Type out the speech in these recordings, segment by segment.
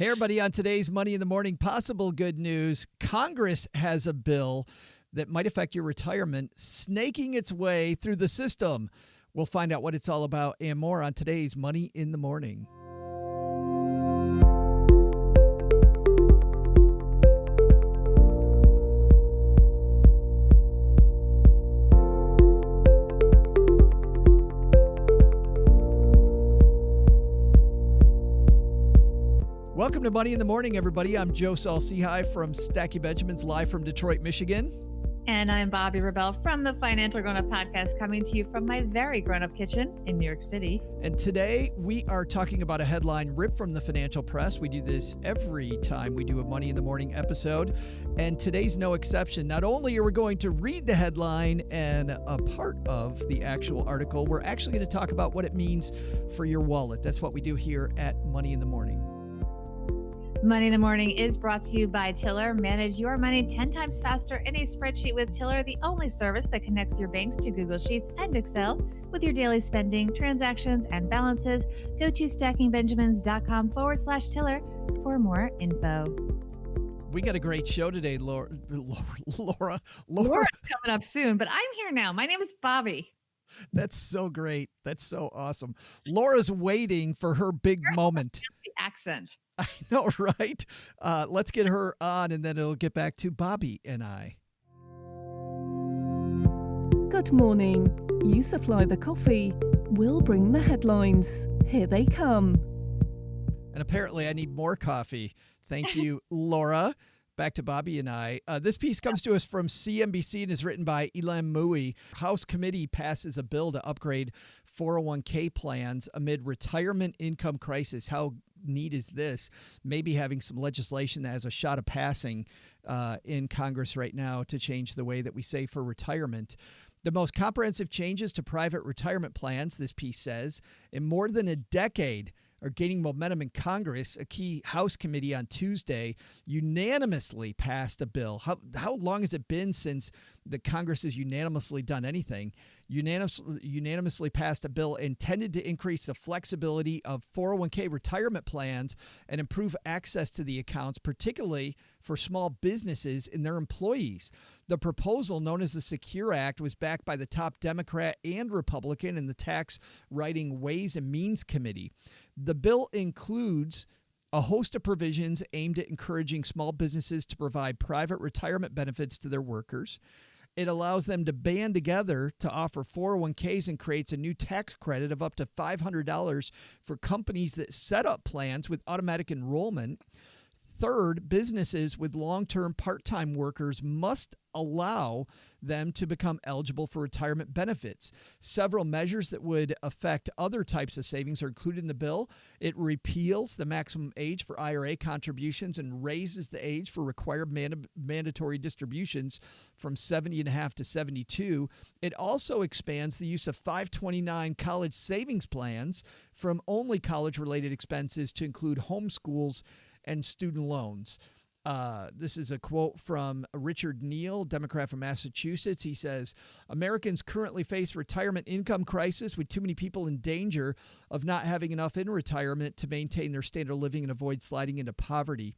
Hey, everybody, on today's Money in the Morning, possible good news. Congress has a bill that might affect your retirement snaking its way through the system. We'll find out what it's all about and more on today's Money in the Morning. Welcome to Money in the Morning, everybody. I'm Joe Saul-Sehy from Stacky Benjamins, live from Detroit, Michigan. And I'm Bobbi Rebel from the Financial Grown Up Podcast, coming to you from my very grown-up kitchen in New York City. And today we are talking about a headline ripped from the financial press. We do this every time we do a Money in the Morning episode, and today's no exception. Not only are we going to read the headline and a part of the actual article, we're actually going to talk about what it means for your wallet. That's what we do here at Money in the Morning. Money in the Morning is brought to you by Tiller. Manage your money 10 times faster in a spreadsheet with Tiller, the only service that connects your banks to Google Sheets and Excel with your daily spending, transactions, and balances. Go to stackingbenjamins.com/Tiller for more info. We got a great show today, Laura. Laura's coming up soon, but I'm here now. My name is Bobbi. That's so great. That's so awesome. Laura's waiting for her big moment. The accent. I know, right? Let's get her on, and then it'll get back to Bobbi and I. Good morning. You supply the coffee. We'll bring the headlines. Here they come. And apparently I need more coffee. Thank you, Laura. Back to Bobbi and I. This piece comes to us from CNBC and is written by Elam Mui. House committee passes a bill to upgrade 401k plans amid retirement income crisis. How neat is this? Maybe having some legislation that has a shot of passing in Congress right now to change the way that we save for retirement. The most comprehensive changes to private retirement plans, this piece says, in more than a decade are gaining momentum in Congress. A key House committee on Tuesday unanimously passed a bill. How long has it been since the Congress has unanimously done anything? Unanimously passed a bill intended to increase the flexibility of 401k retirement plans and improve access to the accounts, particularly for small businesses and their employees. The proposal, known as the Secure Act, was backed by the top Democrat and Republican in the Tax Writing Ways and Means Committee. The bill includes a host of provisions aimed at encouraging small businesses to provide private retirement benefits to their workers. It allows them to band together to offer 401ks and creates a new tax credit of up to $500 for companies that set up plans with automatic enrollment. Third, businesses with long-term part-time workers must allow them to become eligible for retirement benefits. Several measures that would affect other types of savings are included in the bill. It repeals the maximum age for IRA contributions and raises the age for required mandatory distributions from 70.5 to 72. It also expands the use of 529 college savings plans from only college-related expenses to include homeschools and student loans. This is a quote from Richard Neal, Democrat from Massachusetts. He says, Americans currently face retirement income crisis with too many people in danger of not having enough in retirement to maintain their standard of living and avoid sliding into poverty.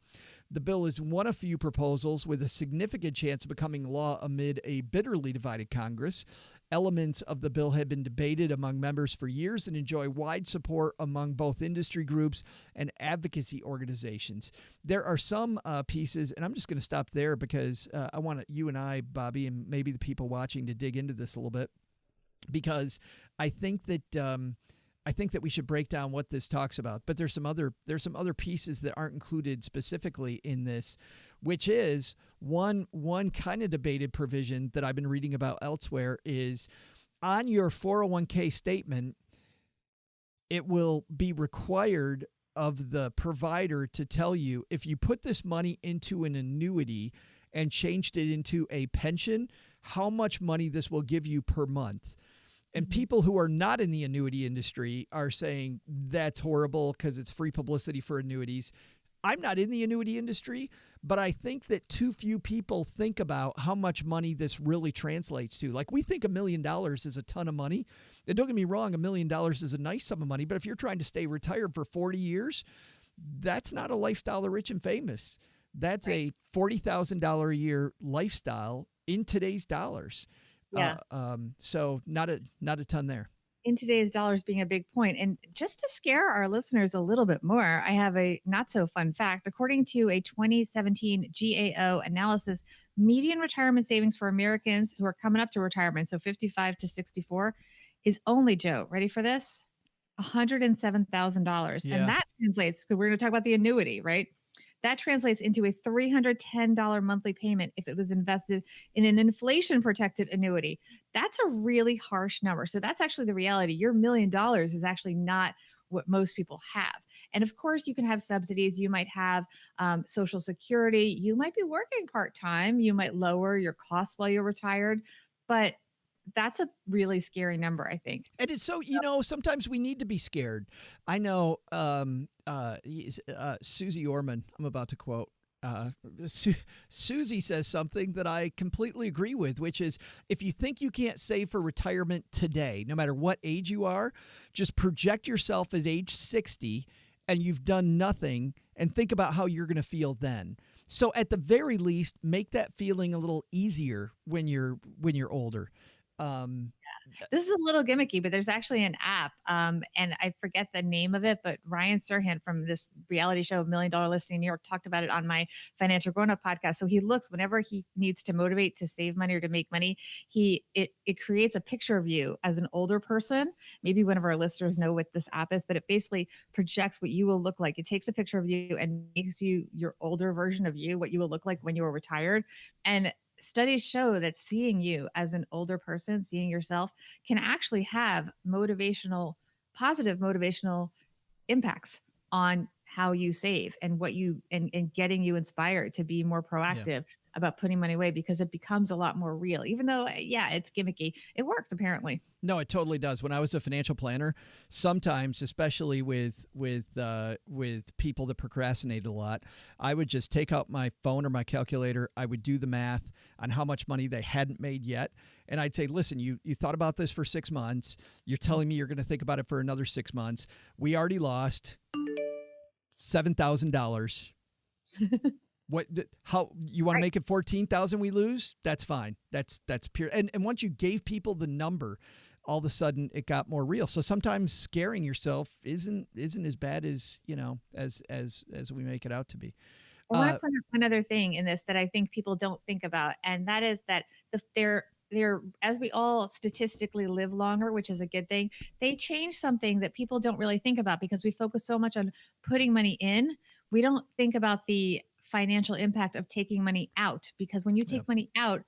The bill is one of few proposals with a significant chance of becoming law amid a bitterly divided Congress. Elements of the bill have been debated among members for years and enjoy wide support among both industry groups and advocacy organizations. There are some pieces, and I'm just going to stop there because I want you and I, Bobbi, and maybe the people watching to dig into this a little bit, because I think that we should break down what this talks about. But there's some other pieces that aren't included specifically in this, which is one kind of debated provision that I've been reading about elsewhere is on your 401k statement, it will be required of the provider to tell you if you put this money into an annuity and changed it into a pension, how much money this will give you per month. And people who are not in the annuity industry are saying that's horrible because it's free publicity for annuities. I'm not in the annuity industry, but I think that too few people think about how much money this really translates to. Like, we think $1 million is a ton of money. And don't get me wrong, $1 million is a nice sum of money. But if you're trying to stay retired for 40 years, That's not a lifestyle of rich and famous. That's a $40,000 a year lifestyle in today's dollars. Yeah. So not a ton there. In today's dollars being a big point. And just to scare our listeners a little bit more, I have a not so fun fact. According to a 2017 GAO analysis, median retirement savings for Americans who are coming up to retirement, so 55 to 64, is only, Joe, ready for this? $107,000. Yeah. And that translates, because we're going to talk about the annuity, right? That translates into a $310 monthly payment if it was invested in an inflation protected annuity. That's a really harsh number. So that's actually the reality. Your $1 million is actually not what most people have. And of course, you can have subsidies. You might have Social Security. You might be working part-time. You might lower your costs while you're retired. But that's a really scary number, I think. And it's so, sometimes we need to be scared. I know Susie Orman, I'm about to quote. Susie says something that I completely agree with, which is if you think you can't save for retirement today, no matter what age you are, just project yourself as age 60 and you've done nothing and think about how you're going to feel then. So at the very least, make that feeling a little easier when you're older. This is a little gimmicky, but there's actually an app, and I forget the name of it, but Ryan Serhant from this reality show, $1 Million Listing in New York, talked about it on my Financial Grown Up podcast. So he looks, whenever he needs to motivate to save money or to make money, it creates a picture of you as an older person. Maybe one of our listeners know what this app is, but it basically projects what you will look like. It takes a picture of you and makes you your older version of you, what you will look like when you were retired. And studies show that seeing you as an older person, seeing yourself, can actually have positive motivational impacts on how you save and what you and getting you inspired to be more proactive about putting money away, because it becomes a lot more real. Even though, it's gimmicky, it works apparently. No, it totally does. When I was a financial planner, sometimes, especially with people that procrastinate a lot, I would just take out my phone or my calculator. I would do the math on how much money they hadn't made yet. And I'd say, listen, you thought about this for 6 months. You're telling me you're going to think about it for another 6 months. We already lost $7,000. How you want to make it 14,000 we lose? That's fine. That's pure. And once you gave people the number, all of a sudden it got more real. So sometimes scaring yourself isn't as bad as, as we make it out to be. I want to point out one other thing in this that I think people don't think about, and that is that they're as we all statistically live longer, which is a good thing, they change something that people don't really think about because we focus so much on putting money in. We don't think about the financial impact of taking money out, because when you take money out,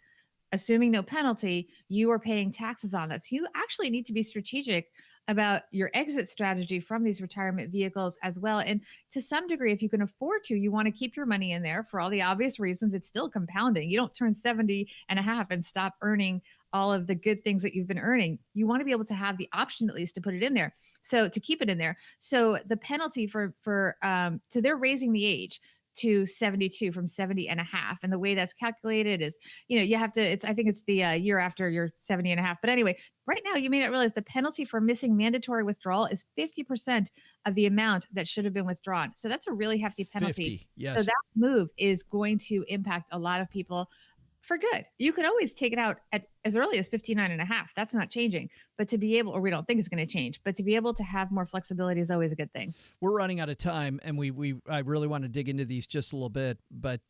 assuming no penalty, you are paying taxes on that. So you actually need to be strategic about your exit strategy from these retirement vehicles as well. And to some degree, if you can afford to, you want to keep your money in there for all the obvious reasons. It's still compounding. You don't turn 70 and a half and stop earning all of the good things that you've been earning. You want to be able to have the option at least to put it in there. So to keep it in there. So the penalty so they're raising the age to 72 from 70 and a half. And the way that's calculated is, you have to, I think it's the year after you're 70 and a half. But anyway, right now, you may not realize the penalty for missing mandatory withdrawal is 50% of the amount that should have been withdrawn. So that's a really hefty penalty. 50, yes. So that move is going to impact a lot of people for good. You could always take it out at as early as 59 and a half. That's not changing. But to be able, or we don't think it's going to change, but to be able to have more flexibility is always a good thing. We're running out of time, and I really want to dig into these just a little bit. But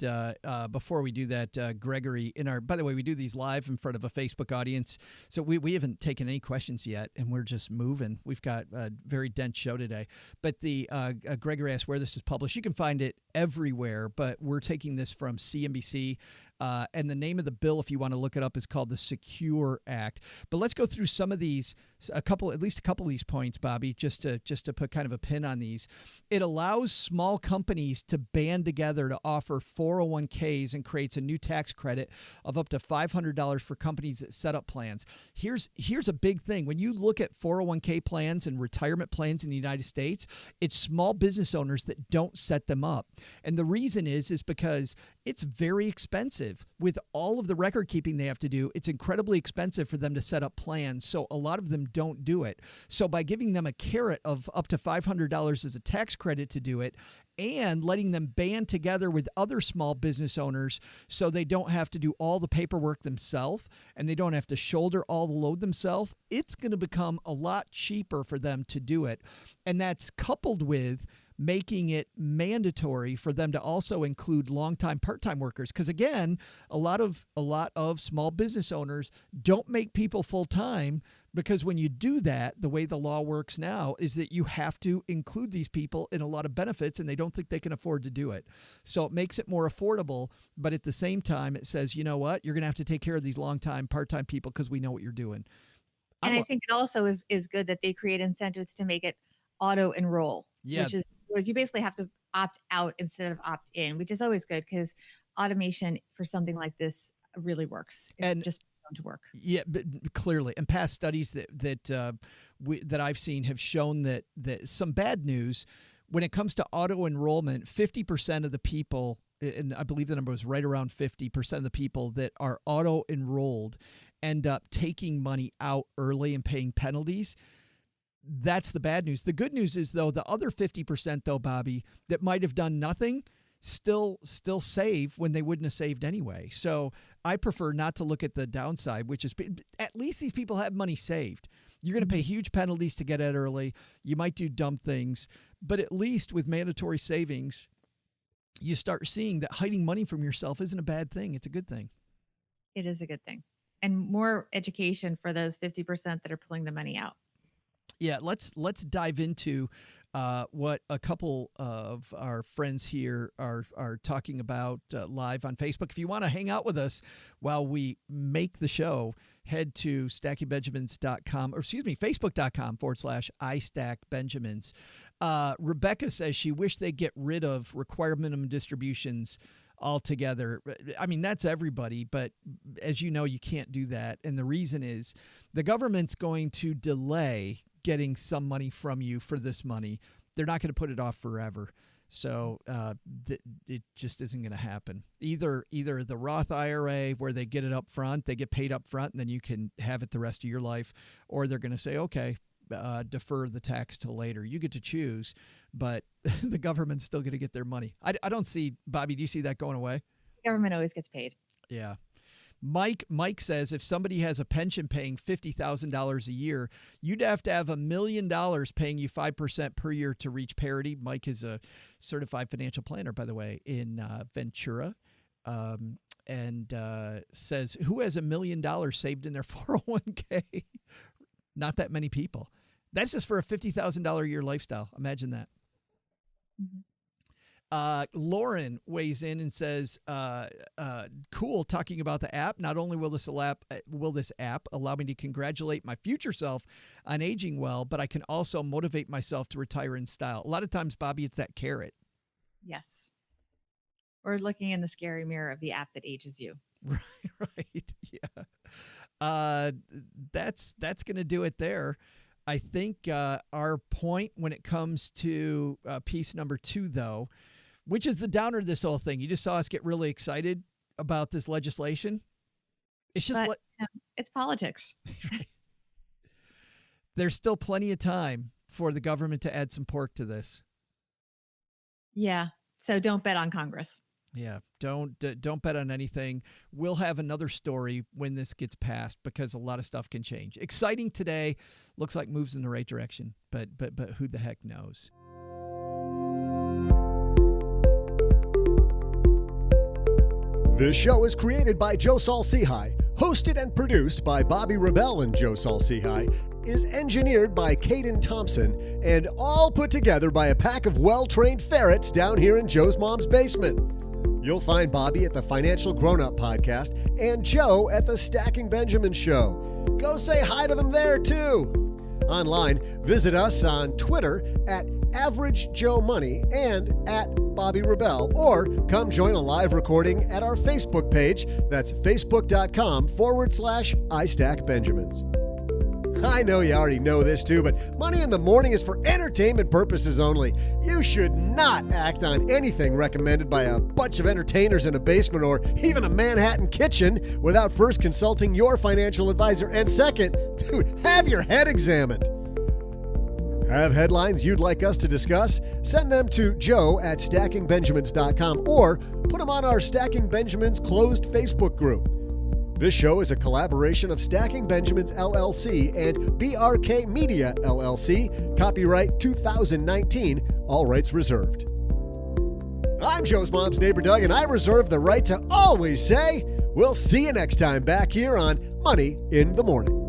before we do that, Gregory, by the way, we do these live in front of a Facebook audience. So we haven't taken any questions yet, and we're just moving. We've got a very dense show today. But Gregory asked where this is published. You can find it everywhere, but we're taking this from CNBC. And the name of the bill, if you want to look it up, is called the Secure Act. But let's go through some of these, at least a couple of these points, Bobbi, just to put kind of a pin on these. It allows small companies to band together to offer 401ks and creates a new tax credit of up to $500 for companies that set up plans. Here's a big thing. When you look at 401k plans and retirement plans in the United States, it's small business owners that don't set them up. And the reason is because it's very expensive. With all of the record keeping they have to do, it's incredibly incredibly expensive for them to set up plans, so a lot of them don't do it. So by giving them a carrot of up to $500 as a tax credit to do it, and letting them band together with other small business owners so they don't have to do all the paperwork themselves and they don't have to shoulder all the load themselves, it's going to become a lot cheaper for them to do it. And that's coupled with making it mandatory for them to also include long-time part-time workers. Because again, a lot of small business owners don't make people full-time, because when you do that, the way the law works now is that you have to include these people in a lot of benefits, and they don't think they can afford to do it. So it makes it more affordable, but at the same time, it says, you know what, you're going to have to take care of these long-time part-time people because we know what you're doing. And I think it also is good that they create incentives to make it auto enroll, which is you basically have to opt out instead of opt in, which is always good because automation for something like this really works. It's just to work. Yeah, but clearly, and past studies that I've seen have shown that some bad news when it comes to auto enrollment. 50% of the people, and I believe the number was right around 50% of the people that are auto enrolled end up taking money out early and paying penalties. That's the bad news. The good news is, though, the other 50%, though, Bobbi, that might have done nothing, still save when they wouldn't have saved anyway. So I prefer not to look at the downside, which is at least these people have money saved. You're going to pay huge penalties to get out early. You might do dumb things, but at least with mandatory savings, you start seeing that hiding money from yourself isn't a bad thing. It's a good thing. It is a good thing. And more education for those 50% that are pulling the money out. Yeah, let's dive into what a couple of our friends here are talking about live on Facebook. If you want to hang out with us while we make the show, head to stackingbenjamins.com, or excuse me, facebook.com/istackbenjamins. Rebecca says she wished they'd get rid of required minimum distributions altogether. I mean, that's everybody, but as you know, you can't do that. And the reason is the government's going to delay getting some money from you for this money. They're not going to put it off forever. So it just isn't going to happen. Either the Roth IRA, where they get it up front, they get paid up front, and then you can have it the rest of your life, or they're going to say, okay, defer the tax till later. You get to choose, but the government's still going to get their money. I don't see, Bobbi, do you see that going away? Government always gets paid. Yeah. Mike says if somebody has a pension paying $50,000 a year, you'd have to have $1 million paying you 5% per year to reach parity. Mike is a certified financial planner, by the way, in Ventura, and says, who has $1 million saved in their 401k? Not that many people. That's just for a $50,000 a year lifestyle. Imagine that. Mm-hmm. Lauren weighs in and says, cool, talking about the app. Not only will this app allow me to congratulate my future self on aging well, but I can also motivate myself to retire in style. A lot of times, Bobbi, it's that carrot. Yes. Or looking in the scary mirror of the app that ages you. Right. Yeah. That's going to do it there. I think our point when it comes to piece number 2, though, which is the downer of this whole thing. You just saw us get really excited about this legislation. It's just it's politics. There's still plenty of time for the government to add some pork to this. Yeah. So don't bet on Congress. Yeah, don't bet on anything. We'll have another story when this gets passed because a lot of stuff can change. Exciting today. Looks like moves in the right direction, but who the heck knows? This show is created by Joe Saul-Sehy, hosted and produced by Bobbi Rebell and Joe Saul-Sehy, is engineered by Caden Thompson, and all put together by a pack of well-trained ferrets down here in Joe's mom's basement. You'll find Bobbi at the Financial Grown-Up Podcast and Joe at the Stacking Benjamin Show. Go say hi to them there, too. Online, visit us on Twitter at Average Joe Money and at Bobbi Rebell, or come join a live recording at our Facebook page. That's facebook.com/istackbenjamins. I know you already know this too, but Money in the Morning is for entertainment purposes only. You should not act on anything recommended by a bunch of entertainers in a basement or even a Manhattan kitchen without first consulting your financial advisor. And second, dude, have your head examined. Have headlines you'd like us to discuss? Send them to joe@stackingbenjamins.com or put them on our Stacking Benjamins closed Facebook group. This show is a collaboration of Stacking Benjamins LLC and BRK Media LLC. Copyright 2019. All rights reserved. I'm Joe's mom's neighbor Doug, and I reserve the right to always say, we'll see you next time back here on Money in the Morning.